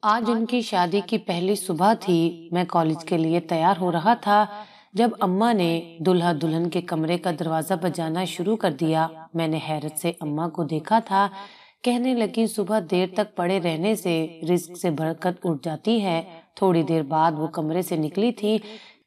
آج ان کی شادی کی پہلی صبح تھی۔ میں کالج کے لیے تیار ہو رہا تھا جب اماں نے دلہا دلہن کے کمرے کا دروازہ بجانا شروع کر دیا۔ میں نے حیرت سے اماں کو دیکھا تھا۔ کہنے لگی، صبح دیر تک پڑے رہنے سے رزق سے برکت اٹھ جاتی ہے۔ تھوڑی دیر بعد وہ کمرے سے نکلی تھی،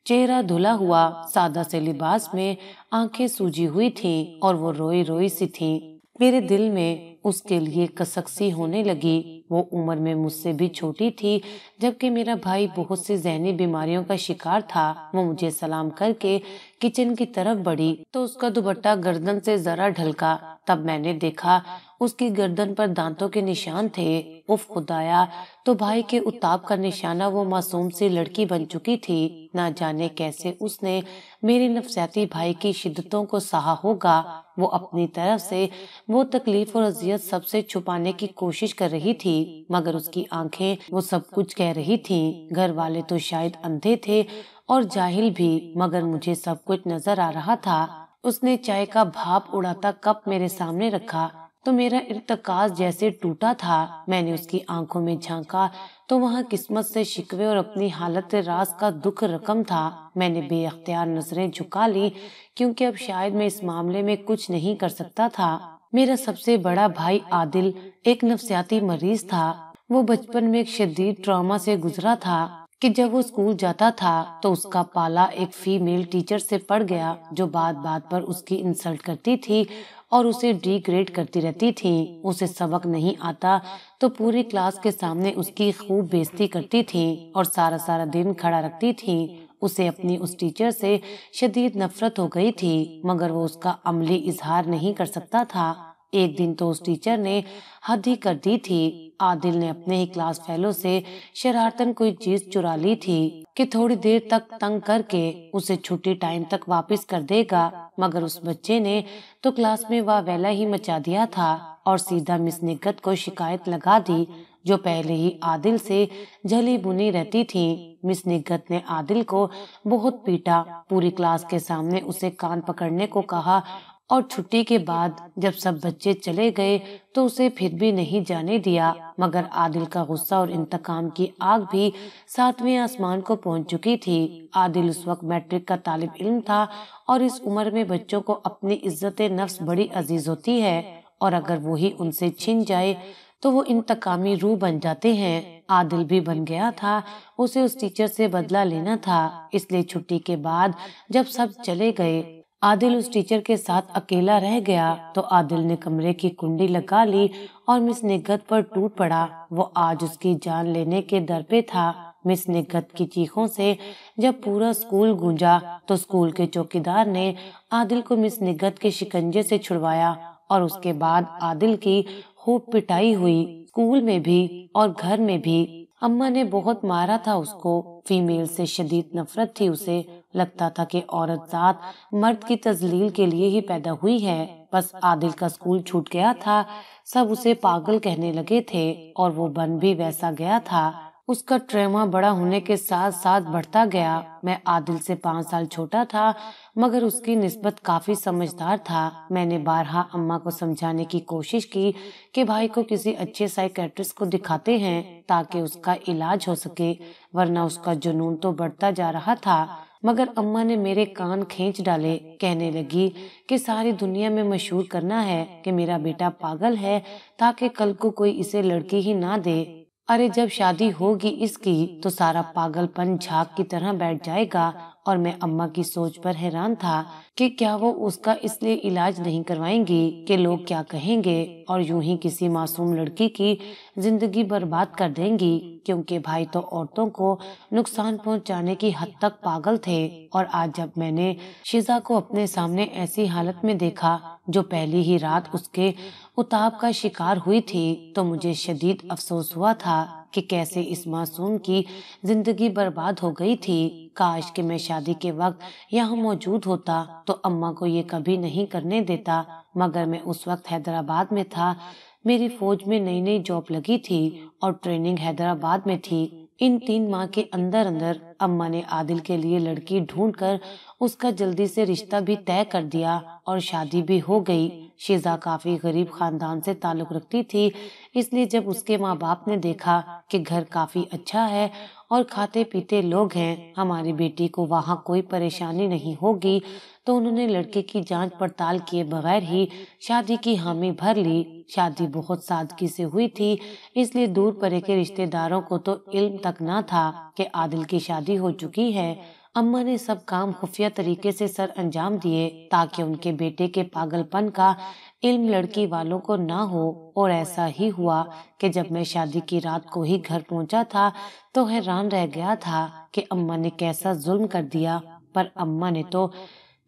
چہرہ دھلا ہوا، سادہ سے لباس میں، آنکھیں سوجی ہوئی تھیں اور وہ روئی روئی سی تھی۔ میرے دل میں اس کے لیے کسک سی ہونے لگی۔ وہ عمر میں مجھ سے بھی چھوٹی تھی، جبکہ میرا بھائی بہت سی ذہنی بیماریوں کا شکار تھا۔ وہ مجھے سلام کر کے کچن کی طرف بڑھی تو اس کا دوپٹہ گردن سے ذرا ڈھلکا۔ تب میں نے دیکھا اس کی گردن پر دانتوں کے نشان تھے۔ اف خدایا! تو بھائی کے اتاب کا نشانہ وہ معصوم سی لڑکی بن چکی تھی۔ نہ جانے کیسے اس نے میرے نفسیاتی بھائی کی شدتوں کو سہا ہوگا۔ وہ اپنی طرف سے وہ تکلیف اور اذیت سب سے چھپانے کی کوشش کر رہی تھی، مگر اس کی آنکھیں وہ سب کچھ کہہ رہی تھیں۔ گھر والے تو شاید اندھے تھے اور جاہل بھی، مگر مجھے سب کچھ نظر آ رہا تھا۔ اس نے چائے کا بھاپ اڑاتا کپ میرے سامنے رکھا تو میرا ارتکاز جیسے ٹوٹا تھا۔ میں نے اس کی آنکھوں میں جھانکا تو وہاں قسمت سے شکوے اور اپنی حالت راز کا دکھ رقم تھا۔ میں نے بے اختیار نظریں جھکا لی، کیونکہ اب شاید میں اس معاملے میں کچھ نہیں کر سکتا تھا۔ میرا سب سے بڑا بھائی عادل ایک نفسیاتی مریض تھا۔ وہ بچپن میں ایک شدید ٹراما سے گزرا تھا کہ جب وہ اسکول جاتا تھا تو اس کا پالا ایک فیمیل ٹیچر سے پڑ گیا، جو بات بات پر اس کی انسلٹ کرتی تھی اور اسے ڈی گریڈ کرتی رہتی تھی۔ اسے سبق نہیں آتا تو پوری کلاس کے سامنے اس کی خوب بےعزتی کرتی تھی اور سارا سارا دن کھڑا رکھتی تھی۔ اسے اپنی اس ٹیچر سے شدید نفرت ہو گئی تھی، مگر وہ اس کا عملی اظہار نہیں کر سکتا تھا۔ ایک دن تو اس ٹیچر نے حد ہی کر دی تھی۔ عادل نے اپنے ہی کلاس فیلو سے شرارتاً کوئی چیز چرا لی تھی کہ تھوڑی دیر تک تنگ کر کے اسے چھٹی ٹائم تک واپس کر دے گا، مگر اس بچے نے تو کلاس میں واہ ویلا ہی مچا دیا تھا اور سیدھا مس نگہت کو شکایت لگا دی، جو پہلے ہی عادل سے جلی بنی رہتی تھی۔ مس نگہت نے عادل کو بہت پیٹا، پوری کلاس کے سامنے اسے کان پکڑنے کو کہا اور چھٹی کے بعد جب سب بچے چلے گئے تو اسے پھر بھی نہیں جانے دیا، مگر عادل کا غصہ اور انتقام کی آگ بھی 7ویں آسمان کو پہنچ چکی تھی۔ عادل اس وقت میٹرک کا طالب علم تھا اور اس عمر میں بچوں کو اپنی عزت نفس بڑی عزیز ہوتی ہے، اور اگر وہی ان سے چھن جائے تو وہ انتقامی روح بن جاتے ہیں۔ عادل بھی بن گیا تھا، اسے اس ٹیچر سے بدلہ لینا تھا، اس لیے چھٹی کے بعد جب سب چلے گئے عادل اس ٹیچر کے ساتھ اکیلا رہ گیا تو عادل نے کمرے کی کنڈی لگا لی اور مس نگہت پر ٹوٹ پڑا۔ وہ آج اس کی جان لینے کے در پہ تھا۔ مس نگہت کی چیخوں سے جب پورا اسکول گونجا تو اسکول کے چوکیدار نے عادل کو مس نگہت کے شکنجے سے چھڑوایا اور اس کے بعد عادل کی خوب پٹائی ہوئی، اسکول میں بھی اور گھر میں بھی۔ اماں نے بہت مارا تھا اس کو، فیمیل سے شدید نفرت تھی اسے، لگتا تھا کہ عورت ذات مرد کی تذلیل کے لیے ہی پیدا ہوئی ہے۔ بس عادل کا اسکول چھوٹ گیا تھا، سب اسے پاگل کہنے لگے تھے اور وہ بن بھی ویسا گیا تھا۔ اس کا ٹراما بڑا ہونے کے ساتھ ساتھ بڑھتا گیا۔ میں عادل سے 5 سال چھوٹا تھا، مگر اس کی نسبت کافی سمجھدار تھا۔ میں نے بارہا اماں کو سمجھانے کی کوشش کی کہ بھائی کو کسی اچھے سائیکیٹرسٹ کو دکھاتے ہیں تاکہ اس کا علاج ہو سکے، ورنہ اس کا جنون تو بڑھتا جا رہا تھا، مگر اماں نے میرے کان کھینچ ڈالے۔ کہنے لگی کہ ساری دنیا میں مشہور کرنا ہے کہ میرا بیٹا پاگل ہے تاکہ کل کو کوئی اسے لڑکی ہی نہ دے۔ ارے جب شادی ہوگی اس کی تو سارا پاگل پن جھاگ کی طرح بیٹھ جائے گا، اور میں اماں کی سوچ پر حیران تھا کہ کیا وہ اس کا اس لیے علاج نہیں کروائیں گی کہ لوگ کیا کہیں گے، اور یوں ہی کسی معصوم لڑکی کی زندگی برباد کر دیں گی، کیونکہ بھائی تو عورتوں کو نقصان پہنچانے کی حد تک پاگل تھے۔ اور آج جب میں نے شیزا کو اپنے سامنے ایسی حالت میں دیکھا جو پہلی ہی رات اس کے اتاب کا شکار ہوئی تھی تو مجھے شدید افسوس ہوا تھا کہ کیسے اس معصوم کی زندگی برباد ہو گئی تھی۔ کاش کہ میں شادی کے وقت یہاں موجود ہوتا تو اماں کو یہ کبھی نہیں کرنے دیتا، مگر میں اس وقت حیدرآباد میں تھا، میری فوج میں نئی نئی جاب لگی تھی اور ٹریننگ حیدرآباد میں تھی۔ ان 3 ماہ کے اندر اندر اماں نے عادل کے لیے لڑکی ڈھونڈ کر اس کا جلدی سے رشتہ بھی طے کر دیا اور شادی بھی ہو گئی۔ شیزا کافی غریب خاندان سے تعلق رکھتی تھی، اس لیے جب اس کے ماں باپ نے دیکھا کہ گھر کافی اچھا ہے اور کھاتے پیتے لوگ ہیں، ہماری بیٹی کو وہاں کوئی پریشانی نہیں ہوگی، تو انہوں نے لڑکے کی جانچ پڑتال کیے بغیر ہی شادی کی حامی بھر لی۔ شادی بہت سادگی سے ہوئی تھی، اس لیے دور پرے کے رشتہ داروں کو تو علم تک نہ تھا کہ عادل کی شادی ہو چکی ہے۔ اماں نے سب کام خفیہ طریقے سے سر انجام دیے تاکہ ان کے بیٹے کے پاگل پن کا علم لڑکی والوں کو نہ ہو، اور ایسا ہی ہوا کہ جب میں شادی کی رات کو ہی گھر پہنچا تھا تو حیران رہ گیا تھا کہ اماں نے کیسا ظلم کر دیا۔ پر اماں نے تو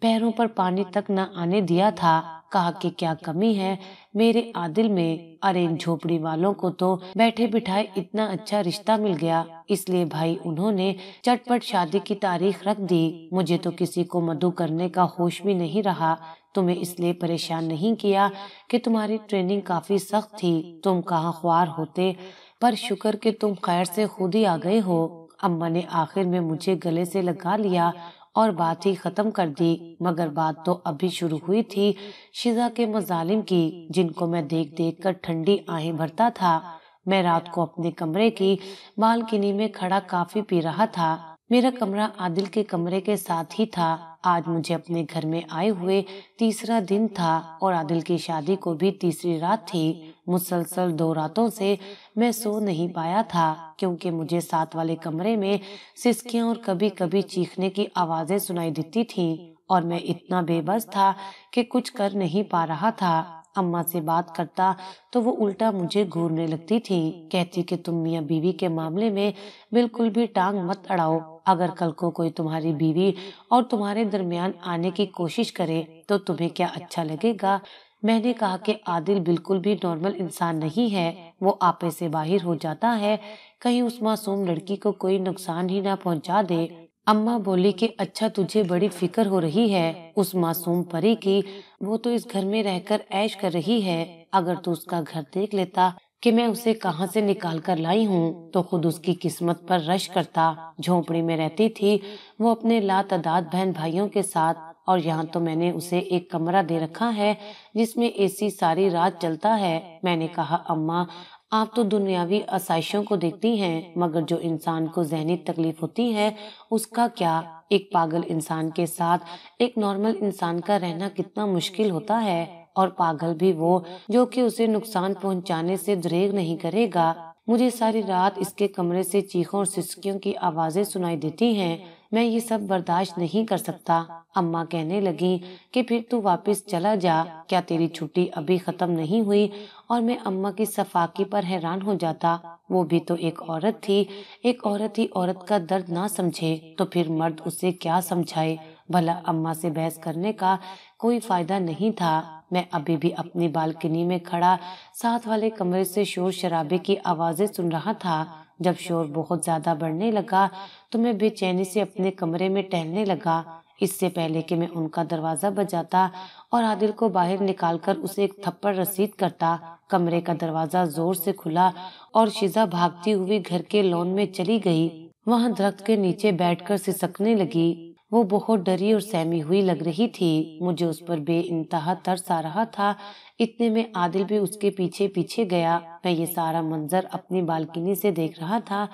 پیروں پر پانی تک نہ آنے دیا تھا، کہا کہ کیا کمی ہے میرے عادل میں، ارے ان جھوپڑی والوں کو تو بیٹھے بٹھائے اتنا اچھا رشتہ مل گیا، اس لیے بھائی انہوں نے چٹ پٹ شادی کی تاریخ رکھ دی۔ مجھے تو کسی کو مدعو کرنے کا ہوش بھی نہیں رہا، تمہیں اس لیے پریشان نہیں کیا کہ تمہاری ٹریننگ کافی سخت تھی، تم کہاں خوار ہوتے، پر شکر کہ تم خیر سے خود ہی آ گئے ہو۔ اماں نے آخر میں مجھے گلے سے لگا لیا اور بات ہی ختم کر دی، مگر بات تو ابھی شروع ہوئی تھی شیزا کے مظالم کی، جن کو میں دیکھ دیکھ کر ٹھنڈی آہیں بھرتا تھا۔ میں رات کو اپنے کمرے کی بالکنی میں کھڑا کافی پی رہا تھا۔ میرا کمرہ عادل کے کمرے کے ساتھ ہی تھا۔ آج مجھے اپنے گھر میں آئے ہوئے تیسرا دن تھا اور عادل کی شادی کو بھی تیسری رات تھی۔ مسلسل 2 راتوں سے میں سو نہیں پایا تھا، کیونکہ مجھے ساتھ والے کمرے میں سسکیاں اور کبھی کبھی چیخنے کی آوازیں سنائی دیتی تھیں، اور میں اتنا بے بس تھا کہ کچھ کر نہیں پا رہا تھا۔ اماں سے بات کرتا تو وہ الٹا مجھے گھورنے لگتی تھی، کہتی کہ تم میاں بیوی کے معاملے میں بالکل بھی ٹانگ مت اڑاؤ، اگر کل کو کوئی تمہاری بیوی اور تمہارے درمیان آنے کی کوشش کرے تو تمہیں کیا اچھا لگے گا؟ میں نے کہا کہ عادل بالکل بھی نارمل انسان نہیں ہے، وہ آپے سے باہر ہو جاتا ہے، کہیں اس معصوم لڑکی کو کوئی نقصان ہی نہ پہنچا دے۔ اماں بولی کہ اچھا تجھے بڑی فکر ہو رہی ہے اس معصوم پری کی، وہ تو اس گھر میں رہ کر عیش کر رہی ہے، اگر تو اس کا گھر دیکھ لیتا کہ میں اسے کہاں سے نکال کر لائی ہوں تو خود اس کی قسمت پر رشک کرتا۔ جھونپڑی میں رہتی تھی وہ اپنے لاتعداد بہن بھائیوں کے ساتھ، اور یہاں تو میں نے اسے ایک کمرہ دے رکھا ہے جس میں اے سی ساری رات چلتا ہے۔ میں نے کہا اماں آپ تو دنیاوی آسائشوں کو دیکھتی ہیں، مگر جو انسان کو ذہنی تکلیف ہوتی ہے اس کا کیا؟ ایک پاگل انسان کے ساتھ ایک نارمل انسان کا رہنا کتنا مشکل ہوتا ہے، اور پاگل بھی وہ جو کہ اسے نقصان پہنچانے سے دریغ نہیں کرے گا۔ مجھے ساری رات اس کے کمرے سے چیخوں اور سسکیوں کی آوازیں سنائی دیتی ہیں، میں یہ سب برداشت نہیں کر سکتا۔ اماں کہنے لگی کہ پھر تو واپس چلا جا، کیا تیری چھٹی ابھی ختم نہیں ہوئی؟ اور میں اماں کی صفاقی پر حیران ہو جاتا، وہ بھی تو ایک عورت تھی، ایک عورت ہی عورت کا درد نہ سمجھے تو پھر مرد اسے کیا سمجھائے؟ بھلا اماں سے بحث کرنے کا کوئی فائدہ نہیں تھا۔ میں ابھی بھی اپنی بالکنی میں کھڑا ساتھ والے کمرے سے شور شرابے کی آوازیں سن رہا تھا۔ جب شور بہت زیادہ بڑھنے لگا تو میں بے چینی سے اپنے کمرے میں ٹہلنے لگا، اس سے پہلے کہ میں ان کا دروازہ بجاتا اور عادل کو باہر نکال کر اسے ایک تھپڑ رسید کرتا۔ کمرے کا دروازہ زور سے کھلا اور شیزا بھاگتی ہوئی گھر کے لان میں چلی گئی، وہاں درخت کے نیچے بیٹھ کر سسکنے لگی۔ وہ بہت ڈری اور سہمی ہوئی لگ رہی تھی، مجھے اس پر بے انتہا ترس آ رہا تھا۔ اتنے میں عادل بھی اس کے پیچھے پیچھے گیا۔ میں یہ سارا منظر اپنی بالکنی سے دیکھ رہا تھا۔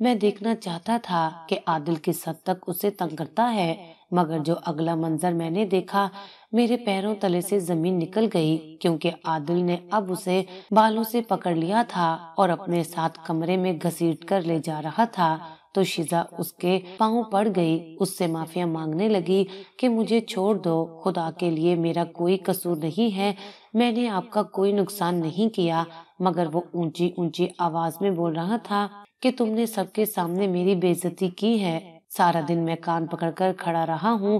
میں دیکھنا چاہتا تھا کہ عادل کس حد تک اسے تنگ کرتا ہے، مگر جو اگلا منظر میں نے دیکھا میرے پیروں تلے سے زمین نکل گئی، کیونکہ عادل نے اب اسے بالوں سے پکڑ لیا تھا اور اپنے ساتھ کمرے میں گھسیٹ کر لے جا رہا تھا۔ تو شیزا اس کے پاؤں پڑ گئی، اس سے معافیا مانگنے لگی کہ مجھے چھوڑ دو، خدا کے لیے میرا کوئی قصور نہیں ہے، میں نے آپ کا کوئی نقصان نہیں کیا۔ مگر وہ اونچی اونچی آواز میں بول رہا تھا کہ تم نے سب کے سامنے میری بے عزتی کی ہے، سارا دن میں کان پکڑ کر کھڑا رہا ہوں،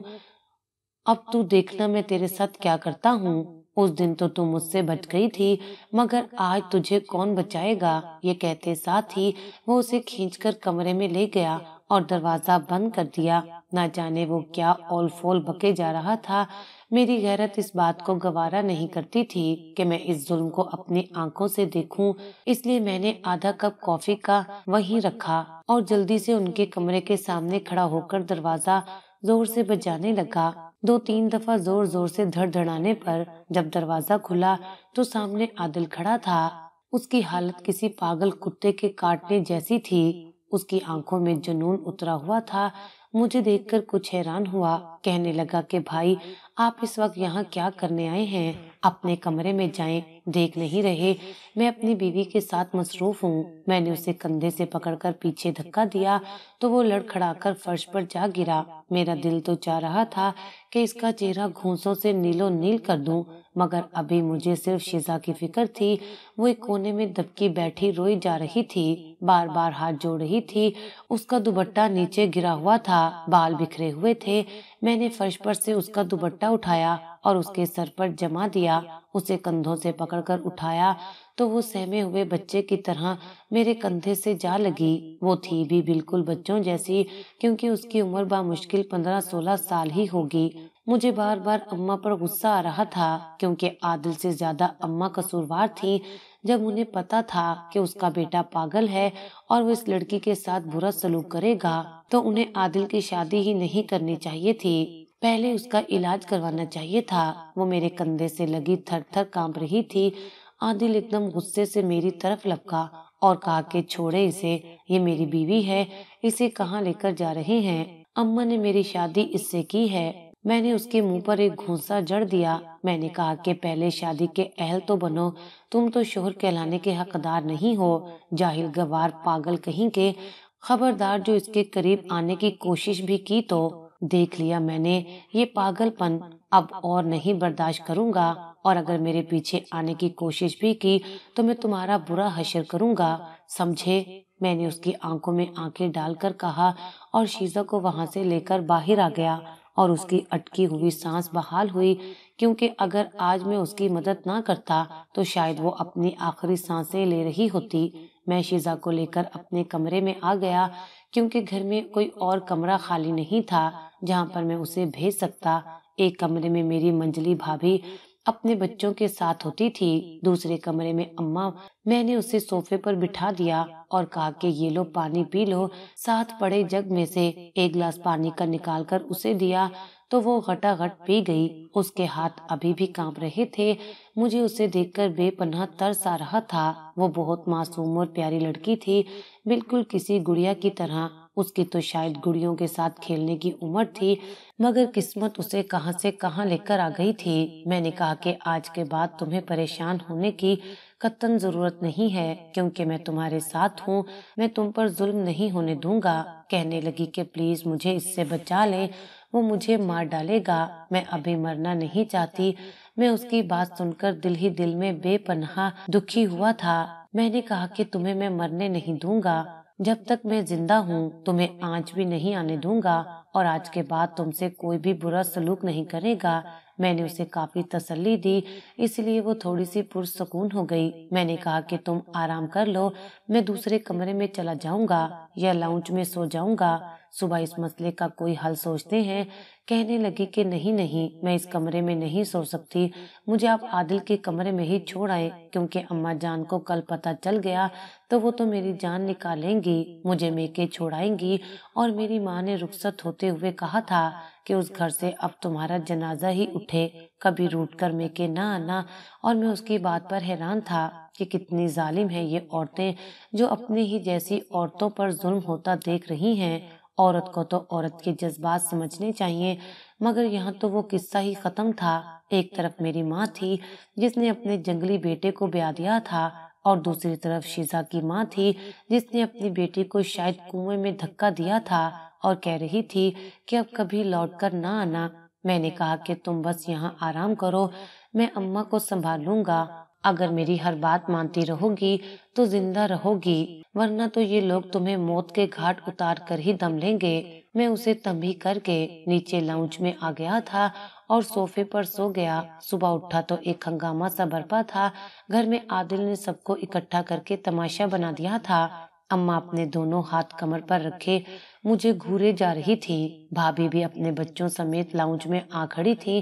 اب تو دیکھنا میں تیرے ساتھ کیا کرتا ہوں۔ اس دن تو تم مجھ سے بچ گئی تھی، مگر آج تجھے کون بچائے گا؟ یہ کہتے ساتھ ہی وہ اسے کھینچ کر کمرے میں لے گیا اور دروازہ بند کر دیا۔ نہ جانے وہ کیا اول فول بکے جا رہا تھا۔ میری غیرت اس بات کو گوارا نہیں کرتی تھی کہ میں اس ظلم کو اپنی آنکھوں سے دیکھوں، اس لیے میں نے آدھا کپ کافی کا وہیں رکھا اور جلدی سے ان کے کمرے کے سامنے کھڑا ہو کر دروازہ زور سے بجانے لگا۔ دو تین دفعہ زور زور سے دھڑ دھڑانے پر جب دروازہ کھلا تو سامنے عادل کھڑا تھا۔ اس کی حالت کسی پاگل کتے کے کاٹنے جیسی تھی۔ اس کی آنکھوں میں جنون اترا ہوا تھا۔ مجھے دیکھ کر کچھ حیران ہوا۔ کہنے لگا کہ بھائی، آپ اس وقت یہاں کیا کرنے آئے ہیں؟ اپنے کمرے میں جائیں، دیکھ نہیں رہے میں اپنی بیوی کے ساتھ مصروف ہوں۔ میں نے اسے کندھے سے پکڑ کر پیچھے دھکا دیا تو وہ لڑکھڑا کر فرش پر جا گرا۔ میرا دل تو چاہ رہا تھا کہ اس کا چہرہ گھونسوں سے نیلو نیل کر دوں، مگر ابھی مجھے صرف شیزا کی فکر تھی۔ وہ ایک کونے میں دبکی بیٹھی روئی جا رہی تھی، بار بار ہاتھ جوڑ رہی تھی۔ اس کا دوپٹہ نیچے گرا ہوا تھا، بال بکھرے ہوئے تھے۔ میں نے فرش پر سے اس کا دوپٹہ اٹھایا اور اس کے سر پر جما دیا۔ اسے کندھوں سے پکڑ کر اٹھایا تو وہ سہمے ہوئے بچے کی طرح میرے کندھے سے جا لگی۔ وہ تھی بھی بالکل بچوں جیسی، کیونکہ اس کی عمر بامشکل 15-16 سال ہی ہوگی۔ مجھے بار بار اماں پر غصہ آ رہا تھا، کیونکہ عادل سے زیادہ اماں قصوروار تھیں۔ جب انہیں پتا تھا کہ اس کا بیٹا پاگل ہے اور وہ اس لڑکی کے ساتھ برا سلوک کرے گا تو انہیں عادل کی شادی ہی نہیں کرنی چاہیے تھی، پہلے اس کا علاج کروانا چاہیے تھا۔ وہ میرے کندھے سے لگی تھر تھر کانپ رہی تھی۔ عادل ایک دم غصے سے میری طرف لپکا اور کہا کہ چھوڑے اسے، یہ میری بیوی ہے، اسے کہاں لے کر جا رہے ہیں؟ اماں نے میری شادی اس سے کی ہے۔ میں نے اس کے منہ پر ایک گھونسا جڑ دیا۔ میں نے کہا کہ پہلے شادی کے اہل تو بنو، تم تو شوہر کہلانے کے حقدار نہیں ہو، جاہل گوار پاگل کہیں کے۔ خبردار جو اس کے قریب آنے کی کوشش بھی کی تو دیکھ لیا میں نے، یہ پاگل پن اب اور نہیں برداشت کروں گا، اور اگر میرے پیچھے آنے کی کوشش بھی کی تو میں تمہارا برا حشر کروں گا، سمجھے؟ میں نے اس کی آنکھوں میں آنکھیں ڈال کر کہا اور شیزا کو وہاں سے لے کر باہر آ گیا، اور اس کی اٹکی ہوئی سانس بحال ہوئی، کیونکہ اگر آج میں اس کی مدد نہ کرتا تو شاید وہ اپنی آخری سانسیں لے رہی ہوتی۔ میں شیزا کو لے کر اپنے کمرے میں آ گیا، کیونکہ گھر میں کوئی اور کمرہ خالی نہیں تھا جہاں پر میں اسے بھیج سکتا۔ ایک کمرے میں میری منجلی بھابھی اپنے بچوں کے ساتھ ہوتی تھی، دوسرے کمرے میں اماں۔ میں نے اسے صوفے پر بٹھا دیا اور کہا کہ یہ لو پانی پی لو۔ ساتھ پڑے جگ میں سے ایک گلاس پانی کا نکال کر اسے دیا تو وہ غٹا غٹ پی گئی۔ اس کے ہاتھ ابھی بھی کانپ رہے تھے۔ مجھے اسے دیکھ کر بے پناہ ترس آ رہا تھا۔ وہ بہت معصوم اور پیاری لڑکی تھی، بالکل کسی گڑیا کی طرح۔ اس کی تو شاید گڑیوں کے ساتھ کھیلنے کی عمر تھی، مگر قسمت اسے کہاں سے کہاں لے کر آ گئی تھی۔ میں نے کہا کہ آج کے بعد تمہیں پریشان ہونے کی قطعاً ضرورت نہیں ہے، کیونکہ میں تمہارے ساتھ ہوں، میں تم پر ظلم نہیں ہونے دوں گا۔ کہنے لگی کہ پلیز مجھے اس سے بچا لیں، وہ مجھے مار ڈالے گا، میں ابھی مرنا نہیں چاہتی۔ میں اس کی بات سن کر دل ہی دل میں بے پناہ دکھی ہوا تھا۔ میں نے کہا کہ تمہیں میں مرنے نہیں دوں گا، جب تک میں زندہ ہوں تمہیں آنچ بھی نہیں آنے دوں گا، اور آج کے بعد تم سے کوئی بھی برا سلوک نہیں کرے گا۔ میں نے اسے کافی تسلی دی، اس لیے وہ تھوڑی سی پرسکون ہو گئی۔ میں نے کہا کہ تم آرام کر لو، میں دوسرے کمرے میں چلا جاؤں گا یا لاؤنج میں سو جاؤں گا، صبح اس مسئلے کا کوئی حل سوچتے ہیں۔ کہنے لگی کہ نہیں، میں اس کمرے میں نہیں سو سکتی، مجھے آپ عادل کے کمرے میں ہی چھوڑ آئیں، کیونکہ اماں جان کو کل پتہ چل گیا تو وہ تو میری جان نکالیں گی، مجھے میکے چھوڑائیں گی، اور میری ماں نے رخصت ہوتے ہوئے کہا تھا کہ اس گھر سے اب تمہارا جنازہ ہی اٹھے، کبھی روٹ کر میکے نہ آنا۔ اور میں اس کی بات پر حیران تھا کہ کتنی ظالم ہیں یہ عورتیں جو اپنے ہی جیسی عورتوں پر ظلم ہوتا دیکھ رہی ہیں۔ عورت کو تو عورت کے جذبات سمجھنے چاہیے، مگر یہاں تو وہ قصہ ہی ختم تھا۔ ایک طرف میری ماں تھی جس نے اپنے جنگلی بیٹے کو بیاہ دیا تھا، اور دوسری طرف شیزا کی ماں تھی جس نے اپنی بیٹی کو شاید کنویں میں دھکا دیا تھا اور کہہ رہی تھی کہ اب کبھی لوٹ کر نہ آنا۔ میں نے کہا کہ تم بس یہاں آرام کرو، میں اماں کو سنبھال لوں گا، اگر میری ہر بات مانتی رہو گی تو زندہ رہو گی، ورنہ تو یہ لوگ تمہیں موت کے گھاٹ اتار کر ہی دم لیں گے۔ میں اسے تنبیہ کر کے نیچے لاؤنج میں آ گیا تھا اور صوفے پر سو گیا۔ صبح اٹھا تو ایک ہنگامہ سا برپا تھا، گھر میں عادل نے سب کو اکٹھا کر کے تماشا بنا دیا تھا۔ اماں اپنے دونوں ہاتھ کمر پر رکھے مجھے گھورے جا رہی تھی، بھابھی بھی اپنے بچوں سمیت لاؤنج میں آ کھڑی تھی۔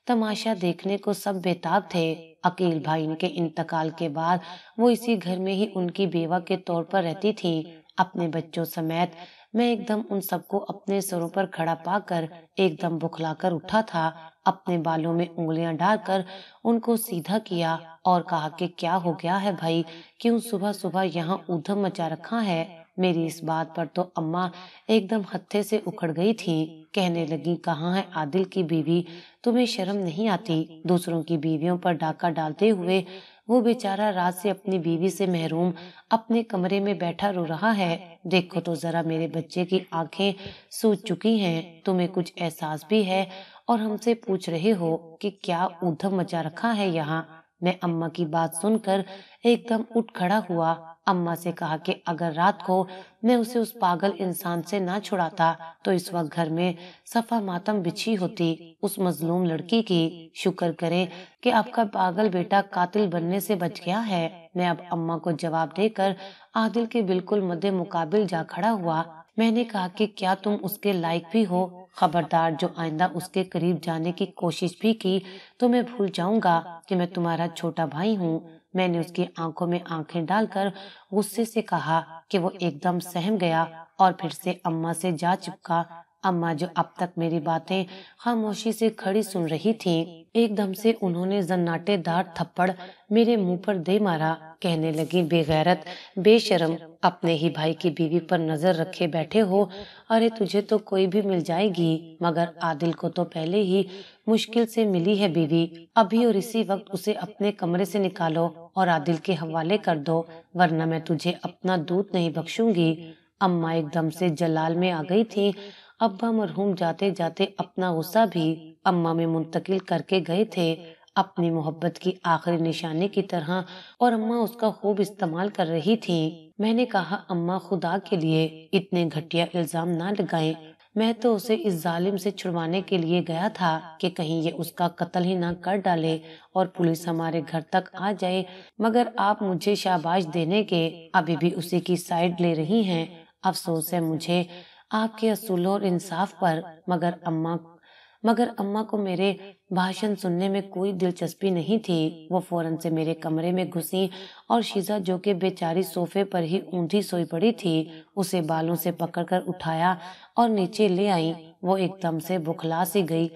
تماشا دیکھنے کو سب بےتاب تھے۔ عقیل بھائی کے انتقال کے بعد وہ اسی گھر میں ہی ان کی بیوہ کے طور پر رہتی تھی، اپنے بچوں سمیت۔ میں ایک دم ان سب کو اپنے سروں پر کھڑا پا کر ایک دم بکھلا کر اٹھا تھا، اپنے بالوں میں انگلیاں ڈال کر ان کو سیدھا کیا اور کہا کہ کیا ہو گیا ہے بھائی، کیوں صبح صبح یہاں ادھم مچا رکھا ہے؟ میری اس بات پر تو اماں ایک دم ہتھے سے اکھڑ گئی تھی، کہنے لگی کہاں ہے عادل کی بیوی، تمہیں شرم نہیں آتی؟ دوسروں کی بیویوں پر ڈاکہ ڈالتے ہوئے وہ بیچارہ رات سے اپنی بیوی سے محروم اپنے کمرے میں بیٹھا رو رہا ہے۔ دیکھو تو ذرا میرے بچے کی آنکھیں سوج چکی ہیں، تمہیں کچھ احساس بھی ہے اور ہم سے پوچھ رہے ہو کہ کیا ادھم مچا رکھا ہے یہاں؟ میں اماں کی بات سن کر ایک دم اٹھ کھڑا ہوا، اماں سے کہا کہ اگر رات کو میں اسے اس پاگل انسان سے نہ چھڑاتا تو اس وقت گھر میں صفا ماتم بچھی ہوتی اس مظلوم لڑکی کی۔ شکر کریں کہ آپ کا پاگل بیٹا قاتل بننے سے بچ گیا ہے۔ میں اب اماں کو جواب دے کر عادل کے بالکل مد مقابل جا کھڑا ہوا۔ میں نے کہا کہ کیا تم اس کے لائق بھی ہو؟ خبردار جو آئندہ اس کے قریب جانے کی کوشش بھی کی تو میں بھول جاؤں گا کہ میں تمہارا چھوٹا بھائی ہوں۔ میں نے اس کی آنکھوں میں آنکھیں ڈال کر غصے سے کہا کہ وہ ایک دم سہم گیا اور پھر سے اماں سے جا چپکا۔ اماں جو اب تک میری باتیں خاموشی سے کھڑی سن رہی تھیں، ایک دم سے انہوں نے زناٹے دار تھپڑ میرے منہ پر دے مارا، کہنے لگی بے غیرت، بے شرم، اپنے ہی بھائی کی بیوی پر نظر رکھے بیٹھے ہو۔ ارے تجھے تو کوئی بھی مل جائے گی، مگر عادل کو تو پہلے ہی مشکل سے ملی ہے بیوی، ابھی اور اسی وقت اسے اپنے کمرے سے نکالو اور عادل کے حوالے کر دو، ورنہ میں تجھے اپنا دودھ نہیں بخشوں گی۔ اماں ایک دم سے جلال میں آ گئی تھی۔ ابا مرحوم جاتے جاتے اپنا غصہ بھی اماں میں منتقل کر کے گئے تھے، اپنی محبت کی آخری نشانی کی طرح، اور اماں اس کا خوب استعمال کر رہی تھی۔ میں نے کہا اماں خدا کے لیے اتنے گھٹیا الزام نہ لگائیں، میں تو اسے اس ظالم سے چھڑوانے کے لیے گیا تھا کہ کہیں یہ اس کا قتل ہی نہ کر ڈالے اور پولیس ہمارے گھر تک آ جائے، مگر آپ مجھے شاباش دینے کے ابھی بھی اسی کی سائیڈ لے رہی ہیں۔ افسوس ہے مجھے آپ کے اصولوں اور انصاف پر، مگر اماں کو میرے بھاشن سننے میں کوئی دلچسپی نہیں تھی۔ وہ فوراً سے میرے کمرے میں گھسیں اور شیزا جو کہ بیچاری صوفے پر ہی اونڈھی سوئی پڑی تھی اسے بالوں سے پکڑ کر اٹھایا اور نیچے لے آئیں۔ وہ ایک دم سے بکھلا سی گئی،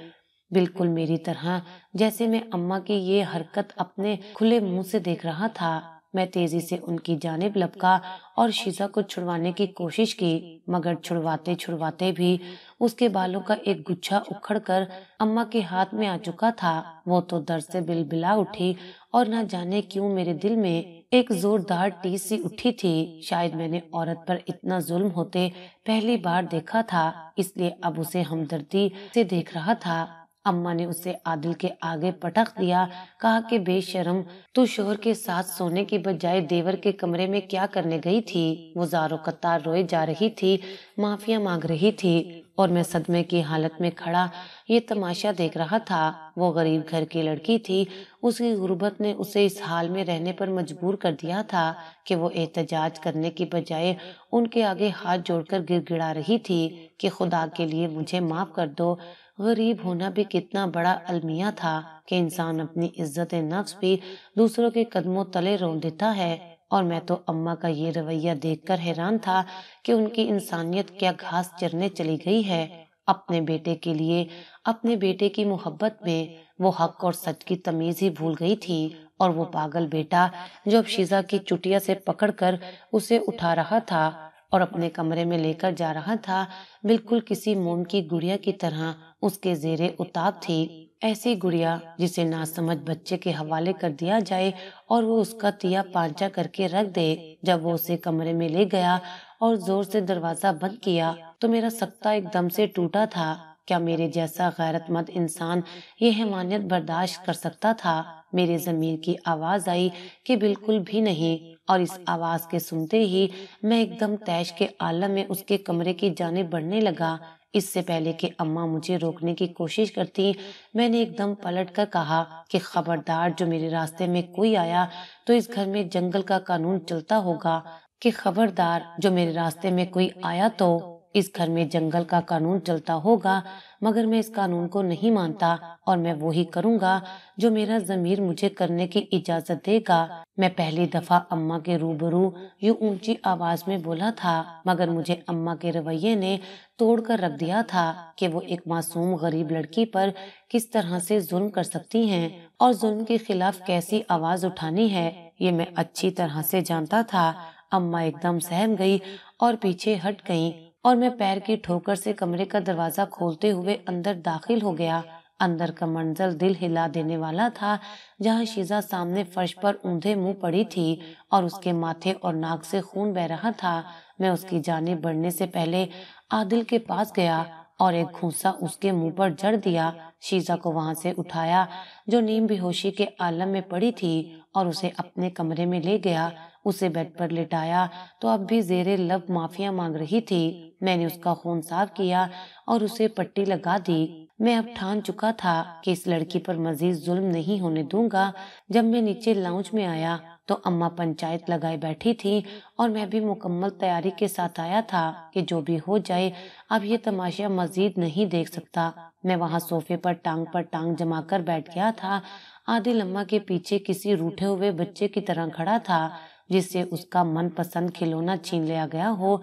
بالکل میری طرح، جیسے میں اماں کی یہ حرکت اپنے کھلے منہ سے دیکھ رہا تھا۔ میں تیزی سے ان کی جانب لپکا اور شیزا کو چھڑوانے کی کوشش کی، مگر چھڑواتے بھی اس کے بالوں کا ایک گچھا اکھڑ کر اماں کے ہاتھ میں آ چکا تھا۔ وہ تو درد سے بلبلا اٹھی اور نہ جانے کیوں میرے دل میں ایک زوردار ٹیس سی اٹھی تھی۔ شاید میں نے عورت پر اتنا ظلم ہوتے پہلی بار دیکھا تھا، اس لیے اب اسے ہمدردی سے دیکھ رہا تھا۔ اماں نے اسے عادل کے آگے پٹخ دیا، کہا کہ بے شرم، تو شوہر کے ساتھ سونے کی بجائے دیور کے کمرے میں کیا کرنے گئی تھی؟ وہ زاروں قطار روئے جا رہی تھی، معافیا مانگ رہی تھی، اور میں صدمے کی حالت میں کھڑا یہ تماشا دیکھ رہا تھا۔ وہ غریب گھر کی لڑکی تھی، اس کی غربت نے اسے اس حال میں رہنے پر مجبور کر دیا تھا کہ وہ احتجاج کرنے کی بجائے ان کے آگے ہاتھ جوڑ کر گر گڑا رہی تھی کہ خدا کے لیے مجھے معاف کر دو۔ غریب ہونا بھی کتنا بڑا المیہ تھا کہ انسان اپنی عزت نفس بھی دوسروں کے قدموں تلے رون دیتا ہے، اور میں تو اماں کا یہ رویہ دیکھ کر حیران تھا کہ ان کی انسانیت کیا گھاس چرنے چلی گئی ہے۔ اپنے بیٹے کے لیے، اپنے بیٹے کی محبت میں وہ حق اور سچ کی تمیز ہی بھول گئی تھی، اور وہ پاگل بیٹا جو اب شیزا کی چٹیا سے پکڑ کر اسے اٹھا رہا تھا اور اپنے کمرے میں لے کر جا رہا تھا، بالکل کسی موم کی گڑیا کی طرح اس کے زیر اتاب تھی۔ ایسی گڑیا جسے ناسمجھ بچے کے حوالے کر دیا جائے اور وہ اس کا تیا پانچا کر کے رکھ دے۔ جب وہ اسے کمرے میں لے گیا اور زور سے دروازہ بند کیا تو میرا سکتہ ایک دم سے ٹوٹا تھا۔ کیا میرے جیسا غیرت مند انسان یہ حیوانیت برداشت کر سکتا تھا؟ میرے ضمیر کی آواز آئی کہ بالکل بھی نہیں، اور اس آواز کے سنتے ہی میں ایک دم طیش کے عالم میں اس کے کمرے کی جانب بڑھنے لگا۔ اس سے پہلے کہ اماں مجھے روکنے کی کوشش کرتی، میں نے ایک دم پلٹ کر کہا کہ خبردار جو میرے راستے میں کوئی آیا تو اس گھر میں جنگل کا قانون چلتا ہوگا، کہ خبردار جو میرے راستے میں کوئی آیا تو اس گھر میں جنگل کا قانون چلتا ہوگا، مگر میں اس قانون کو نہیں مانتا اور میں وہی کروں گا جو میرا ضمیر مجھے کرنے کی اجازت دے گا۔ میں پہلی دفعہ اماں کے روبرو یوں اونچی آواز میں بولا تھا، مگر مجھے اماں کے رویے نے توڑ کر رکھ دیا تھا کہ وہ ایک معصوم غریب لڑکی پر کس طرح سے ظلم کر سکتی ہیں اور ظلم کے خلاف کیسی آواز اٹھانی ہے، یہ میں اچھی طرح سے جانتا تھا۔ اماں ایک دم سہم گئی اور پیچھے ہٹ گئیں اور میں پیر کی ٹھوکر سے کمرے کا دروازہ کھولتے ہوئے اندر داخل ہو گیا۔ اندر کا منظر دل ہلا دینے والا تھا، جہاں شیزا سامنے فرش پر اوندھے منہ پڑی تھی اور اس کے ماتھے اور ناک سے خون بہہ رہا تھا۔ میں اس کی جانب بڑھنے سے پہلے عادل کے پاس گیا اور ایک گھونسا اس کے منہ پر جڑ دیا۔ شیزا کو وہاں سے اٹھایا جو نیم بے ہوشی کے عالم میں پڑی تھی اور اسے اپنے کمرے میں لے گیا۔ اسے بیڈ پر لٹایا تو اب بھی زیر لب معافیا مانگ رہی تھی۔ میں نے اس کا خون صاف کیا اور اسے پٹی لگا دی۔ میں اب ٹھان چکا تھا کہ اس لڑکی پر مزید ظلم نہیں ہونے دوں گا۔ جب میں نیچے لاؤنج میں آیا تو اماں پنچایت لگائے بیٹھی تھی اور میں بھی مکمل تیاری کے ساتھ آیا تھا کہ جو بھی ہو جائے اب یہ تماشا مزید نہیں دیکھ سکتا۔ میں وہاں صوفے پر ٹانگ جما کر بیٹھ گیا تھا۔ عادل اماں کے پیچھے کسی روٹھے ہوئے بچے کی طرح کھڑا تھا جس سے اس کا من پسند کھلونا چھین لیا گیا ہو۔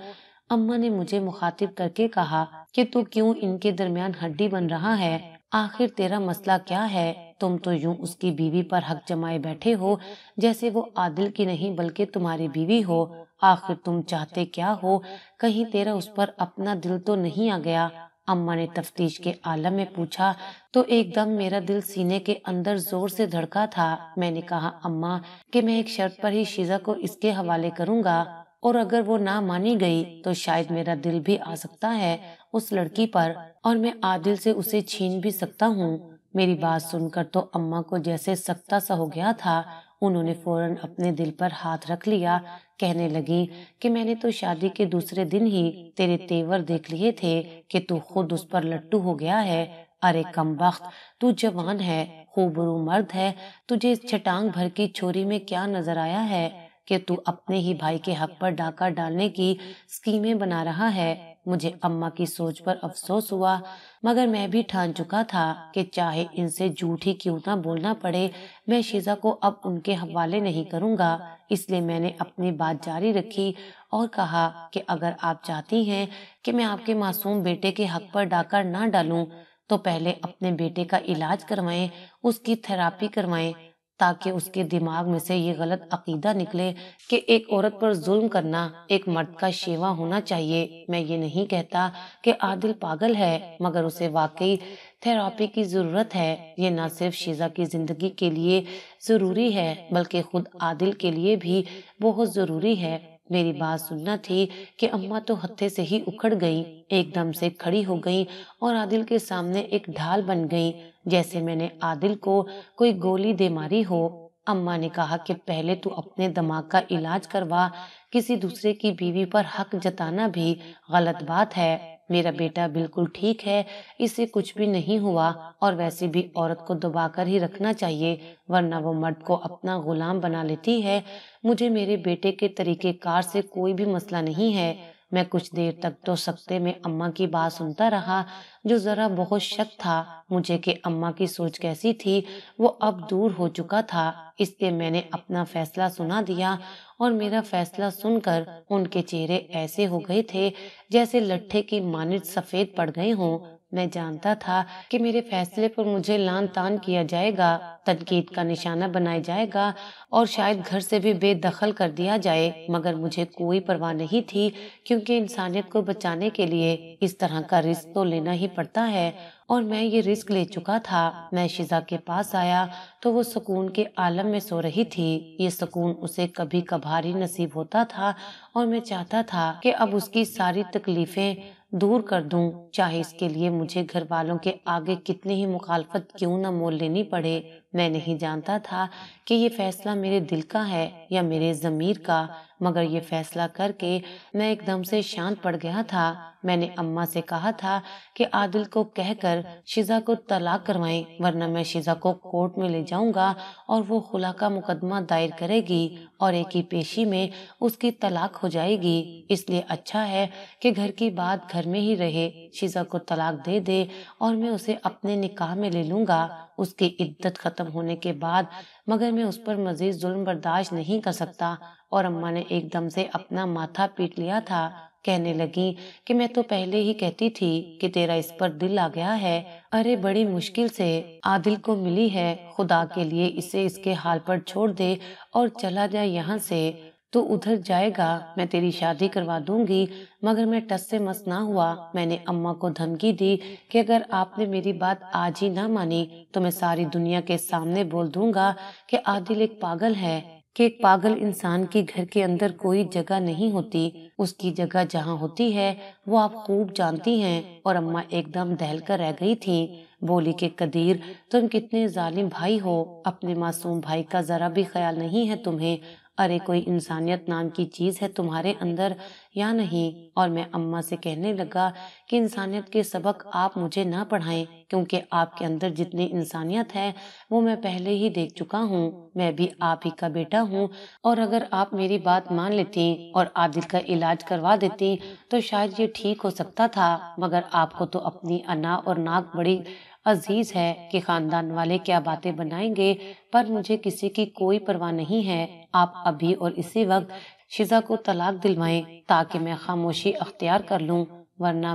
اماں نے مجھے مخاطب کر کے کہا کہ تو کیوں ان کے درمیان ہڈی بن رہا ہے؟ آخر تیرا مسئلہ کیا ہے؟ تم تو یوں اس کی بیوی پر حق جمائے بیٹھے ہو جیسے وہ عادل کی نہیں بلکہ تمہاری بیوی ہو۔ آخر تم چاہتے کیا ہو؟ کہیں تیرا اس پر اپنا دل تو نہیں آ گیا؟ اماں نے تفتیش کے عالم میں پوچھا تو ایک دم میرا دل سینے کے اندر زور سے دھڑکا تھا۔ میں نے کہا اماں کہ میں ایک شرط پر ہی شیزا کو اس کے حوالے کروں گا، اور اگر وہ نہ مانی گئی تو شاید میرا دل بھی آ سکتا ہے اس لڑکی پر اور میں عادل سے اسے چھین بھی سکتا ہوں۔ میری بات سن کر تو اماں کو جیسے سکتہ سا ہو گیا تھا۔ انہوں نے فوراً اپنے دل پر ہاتھ رکھ لیا، کہنے لگی کہ میں نے تو شادی کے دوسرے دن ہی تیرے تیور دیکھ لیے تھے کہ تو خود اس پر لٹو ہو گیا ہے۔ ارے کم بخت، تو جوان ہے، خوبرو مرد ہے، تجھے اس چھٹانگ بھر کی چھوری میں کیا نظر آیا ہے کہ تو اپنے ہی بھائی کے حق پر ڈاکہ ڈالنے کی اسکیمیں بنا رہا ہے؟ مجھے اماں کی سوچ پر افسوس ہوا، مگر میں بھی ٹھان چکا تھا کہ چاہے ان سے جھوٹ ہی کیوں نہ بولنا پڑے، میں شیزا کو اب ان کے حوالے نہیں کروں گا۔ اس لیے میں نے اپنی بات جاری رکھی اور کہا کہ اگر آپ چاہتی ہیں کہ میں آپ کے معصوم بیٹے کے حق پر ڈاکہ نہ ڈالوں تو پہلے اپنے بیٹے کا علاج کروائیں، اس کی تھراپی کروائیں، تاکہ اس کے دماغ میں سے یہ غلط عقیدہ نکلے کہ ایک عورت پر ظلم کرنا ایک مرد کا شیوا ہونا چاہیے۔ میں یہ نہیں کہتا کہ عادل پاگل ہے، مگر اسے واقعی تھراپی کی ضرورت ہے۔ یہ نہ صرف شیزا کی زندگی کے لیے ضروری ہے بلکہ خود عادل کے لیے بھی بہت ضروری ہے۔ میری بات سننا تھی کہ اماں تو ہتھے سے ہی اکھڑ گئیں، ایک دم سے کھڑی ہو گئیں اور عادل کے سامنے ایک ڈھال بن گئیں، جیسے میں نے عادل کو کوئی گولی دے ماری ہو۔ اماں نے کہا کہ پہلے تو اپنے دماغ کا علاج کروا، کسی دوسرے کی بیوی پر حق جتانا بھی غلط بات ہے۔ میرا بیٹا بالکل ٹھیک ہے، اسے کچھ بھی نہیں ہوا، اور ویسے بھی عورت کو دبا کر ہی رکھنا چاہیے ورنہ وہ مرد کو اپنا غلام بنا لیتی ہے۔ مجھے میرے بیٹے کے طریقہ کار سے کوئی بھی مسئلہ نہیں ہے۔ میں کچھ دیر تک تو سکتے میں اماں کی بات سنتا رہا، جو ذرا بہت شک تھا مجھے کہ اماں کی سوچ کیسی تھی وہ اب دور ہو چکا تھا۔ اس لیے میں نے اپنا فیصلہ سنا دیا، اور میرا فیصلہ سن کر ان کے چہرے ایسے ہو گئے تھے جیسے لٹھے کی مانند سفید پڑ گئے ہوں۔ میں جانتا تھا کہ میرے فیصلے پر مجھے لان تان کیا جائے گا، تنقید کا نشانہ بنایا جائے گا اور شاید گھر سے بھی بے دخل کر دیا جائے، مگر مجھے کوئی پرواہ نہیں تھی، کیونکہ انسانیت کو بچانے کے لیے اس طرح کا رسک تو لینا ہی پڑتا ہے، اور میں یہ رسک لے چکا تھا۔ میں شیزا کے پاس آیا تو وہ سکون کے عالم میں سو رہی تھی۔ یہ سکون اسے کبھی کبھار ہی نصیب ہوتا تھا، اور میں چاہتا تھا کہ اب اس کی ساری تکلیفیں دور کر دوں، چاہے اس کے لیے مجھے گھر والوں کے آگے کتنی ہی مخالفت کیوں نہ مول لینی پڑے۔ میں نہیں جانتا تھا کہ یہ فیصلہ میرے دل کا ہے یا میرے ضمیر کا، مگر یہ فیصلہ کر کے میں ایک دم سے شانت پڑ گیا تھا۔ میں نے اماں سے کہا تھا کہ عادل کو کہہ کر شیزا کو طلاق کروائیں، ورنہ میں شیزا کو کورٹ میں لے جاؤں گا اور وہ خلا کا مقدمہ دائر کرے گی اور ایک ہی پیشی میں اس کی طلاق ہو جائے گی۔ اس لیے اچھا ہے کہ گھر کی بات گھر میں ہی رہے، شیزا کو طلاق دے دے اور میں اسے اپنے نکاح میں لے لوں گا اس کی عدت ختم ہونے کے بعد، مگر میں اس پر مزید ظلم برداشت نہیں کر سکتا۔ اور اماں نے ایک دم سے اپنا ماتھا پیٹ لیا تھا، کہنے لگی کہ میں تو پہلے ہی کہتی تھی کہ تیرا اس پر دل آ گیا ہے۔ ارے بڑی مشکل سے عادل کو ملی ہے، خدا کے لیے اسے اس کے حال پر چھوڑ دے اور چلا جا یہاں سے۔ تو ادھر جائے گا، میں تیری شادی کروا دوں گی۔ مگر میں ٹس سے مس نہ ہوا۔ میں نے اماں کو دھمکی دی کہ اگر آپ نے میری بات آج ہی نہ مانی تو میں ساری دنیا کے سامنے بول دوں گا کہ عادل ایک پاگل ہے، کہ ایک پاگل انسان کی گھر کے اندر کوئی جگہ نہیں ہوتی، اس کی جگہ جہاں ہوتی ہے وہ آپ خوب جانتی ہیں۔ اور اماں ایک دم دہل کر رہ گئی تھی، بولی کہ قدیر تم کتنے ظالم بھائی ہو، اپنے معصوم بھائی کا ذرا بھی خیال نہیں ہے تمہیں۔ ارے کوئی انسانیت نام کی چیز ہے تمہارے اندر یا نہیں؟ اور میں اماں سے کہنے لگا کہ انسانیت کے سبق آپ مجھے نہ پڑھائیں، کیونکہ آپ کے اندر جتنی انسانیت ہے وہ میں پہلے ہی دیکھ چکا ہوں۔ میں بھی آپ ہی کا بیٹا ہوں، اور اگر آپ میری بات مان لیتی اور عادل کا علاج کروا دیتی تو شاید یہ ٹھیک ہو سکتا تھا، مگر آپ کو تو اپنی انا اور ناک بڑی عزیز ہے کہ خاندان والے کیا باتیں بنائیں گے، پر مجھے کسی کی کوئی پرواہ نہیں ہے۔ آپ ابھی اور اسی وقت شیزا کو طلاق دلوائیں تاکہ میں خاموشی اختیار کر لوں، ورنہ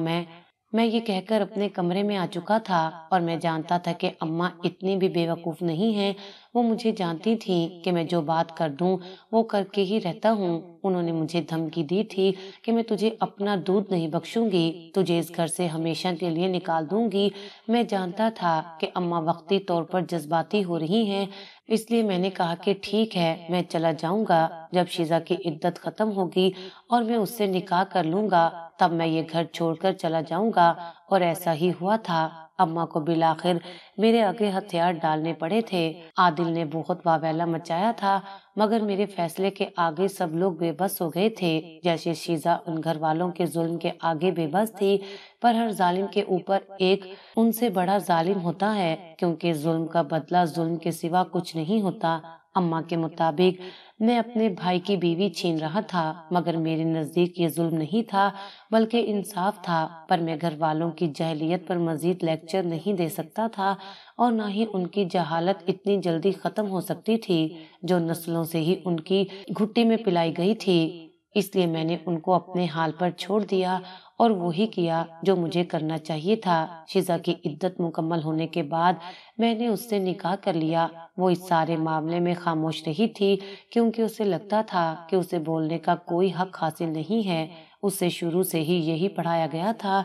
میں یہ کہہ کر اپنے کمرے میں آ چکا تھا۔ اور میں جانتا تھا کہ اماں اتنی بھی بے وقوف نہیں ہیں، وہ مجھے جانتی تھی کہ میں جو بات کر دوں وہ کر کے ہی رہتا ہوں۔ انہوں نے مجھے دھمکی دی تھی کہ میں تجھے اپنا دودھ نہیں بخشوں گی، تجھے اس گھر سے ہمیشہ کے لیے نکال دوں گی۔ میں جانتا تھا کہ اماں وقتی طور پر جذباتی ہو رہی ہیں، اس لیے میں نے کہا کہ ٹھیک ہے، میں چلا جاؤں گا، جب شیزا کی عدت ختم ہوگی اور میں اس سے نکاح کر لوں گا تب میں یہ گھر چھوڑ کر چلا جاؤں گا۔ اور ایسا ہی ہوا تھا۔ اماں کو بالآخر میرے آگے ہتھیار ڈالنے پڑے تھے۔ عادل نے بہت واویلا مچایا تھا، مگر میرے فیصلے کے آگے سب لوگ بے بس ہو گئے تھے، جیسے شیزا ان گھر والوں کے ظلم کے آگے بے بس تھی۔ پر ہر ظالم کے اوپر ایک ان سے بڑا ظالم ہوتا ہے، کیونکہ ظلم کا بدلہ ظلم کے سوا کچھ نہیں ہوتا۔ اماں کے مطابق میں اپنے بھائی کی بیوی چھین رہا تھا، مگر میرے نزدیک یہ ظلم نہیں تھا بلکہ انصاف تھا۔ پر میں گھر والوں کی جاہلیت پر مزید لیکچر نہیں دے سکتا تھا، اور نہ ہی ان کی جہالت اتنی جلدی ختم ہو سکتی تھی جو نسلوں سے ہی ان کی گھٹی میں پلائی گئی تھی۔ اس لیے میں نے ان کو اپنے حال پر چھوڑ دیا اور وہی کیا جو مجھے کرنا چاہیے تھا۔ شیزا کی عدت مکمل ہونے کے بعد میں نے اس سے نکاح کر لیا۔ وہ اس سارے معاملے میں خاموش رہی تھی، کیونکہ اسے لگتا تھا کہ اسے بولنے کا کوئی حق حاصل نہیں ہے۔ اسے شروع سے ہی یہی پڑھایا گیا تھا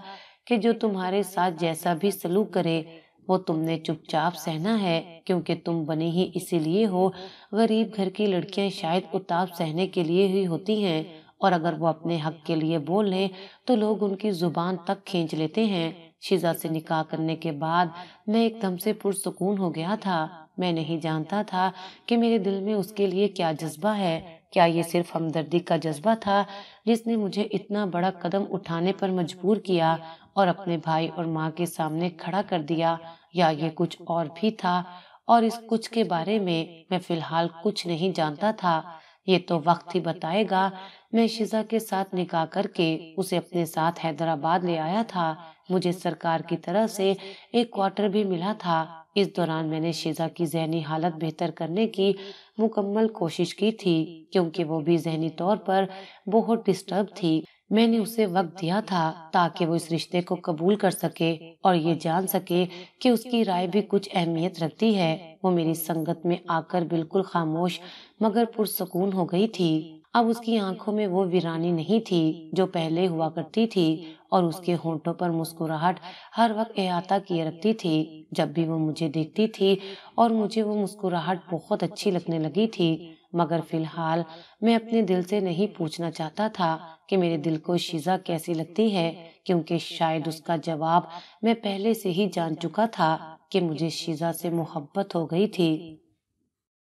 کہ جو تمہارے ساتھ جیسا بھی سلوک کرے وہ تم نے چپ چاپ سہنا ہے، کیونکہ تم بنے ہی اسی لیے ہو۔ غریب گھر کی لڑکیاں شاید اتاب سہنے کے لیے ہی ہوتی ہیں، اور اگر وہ اپنے حق کے لیے بول لیں تو لوگ ان کی زبان تک کھینچ لیتے ہیں۔ شیزا سے نکاح کرنے کے بعد میں ایک دم سے پرسکون ہو گیا تھا۔ میں نہیں جانتا تھا کہ میرے دل میں اس کے لیے کیا جذبہ ہے۔ کیا یہ صرف ہمدردی کا جذبہ تھا جس نے مجھے اتنا بڑا قدم اٹھانے پر مجبور کیا اور اپنے بھائی اور ماں کے سامنے کھڑا کر دیا، یا یہ کچھ اور بھی تھا؟ اور اس کچھ کے بارے میں فی الحال کچھ نہیں جانتا تھا، یہ تو وقت ہی بتائے گا۔ میں شیزا کے ساتھ نکاح کر کے اسے اپنے ساتھ حیدرآباد لے آیا تھا۔ مجھے سرکار کی طرف سے ایک کوارٹر بھی ملا تھا۔ اس دوران میں نے شیزا کی ذہنی حالت بہتر کرنے کی مکمل کوشش کی تھی، کیونکہ وہ بھی ذہنی طور پر بہت ڈسٹرب تھی۔ میں نے اسے وقت دیا تھا تاکہ وہ اس رشتے کو قبول کر سکے اور یہ جان سکے کہ اس کی رائے بھی کچھ اہمیت رکھتی ہے۔ وہ میری سنگت میں آ کر بالکل خاموش مگر پرسکون ہو گئی تھی۔ اب اس کی آنکھوں میں وہ ویرانی نہیں تھی جو پہلے ہوا کرتی تھی، اور اس کے ہونٹوں پر مسکراہٹ ہر وقت احاطہ کیے رکھتی تھی جب بھی وہ مجھے دیکھتی تھی، اور مجھے وہ مسکراہٹ بہت اچھی لگنے لگی تھی۔ مگر فی الحال میں اپنے دل سے نہیں پوچھنا چاہتا تھا کہ میرے دل کو شیزا کیسی لگتی ہے، کیونکہ شاید اس کا جواب میں پہلے سے ہی جان چکا تھا کہ مجھے شیزا سے محبت ہو گئی تھی۔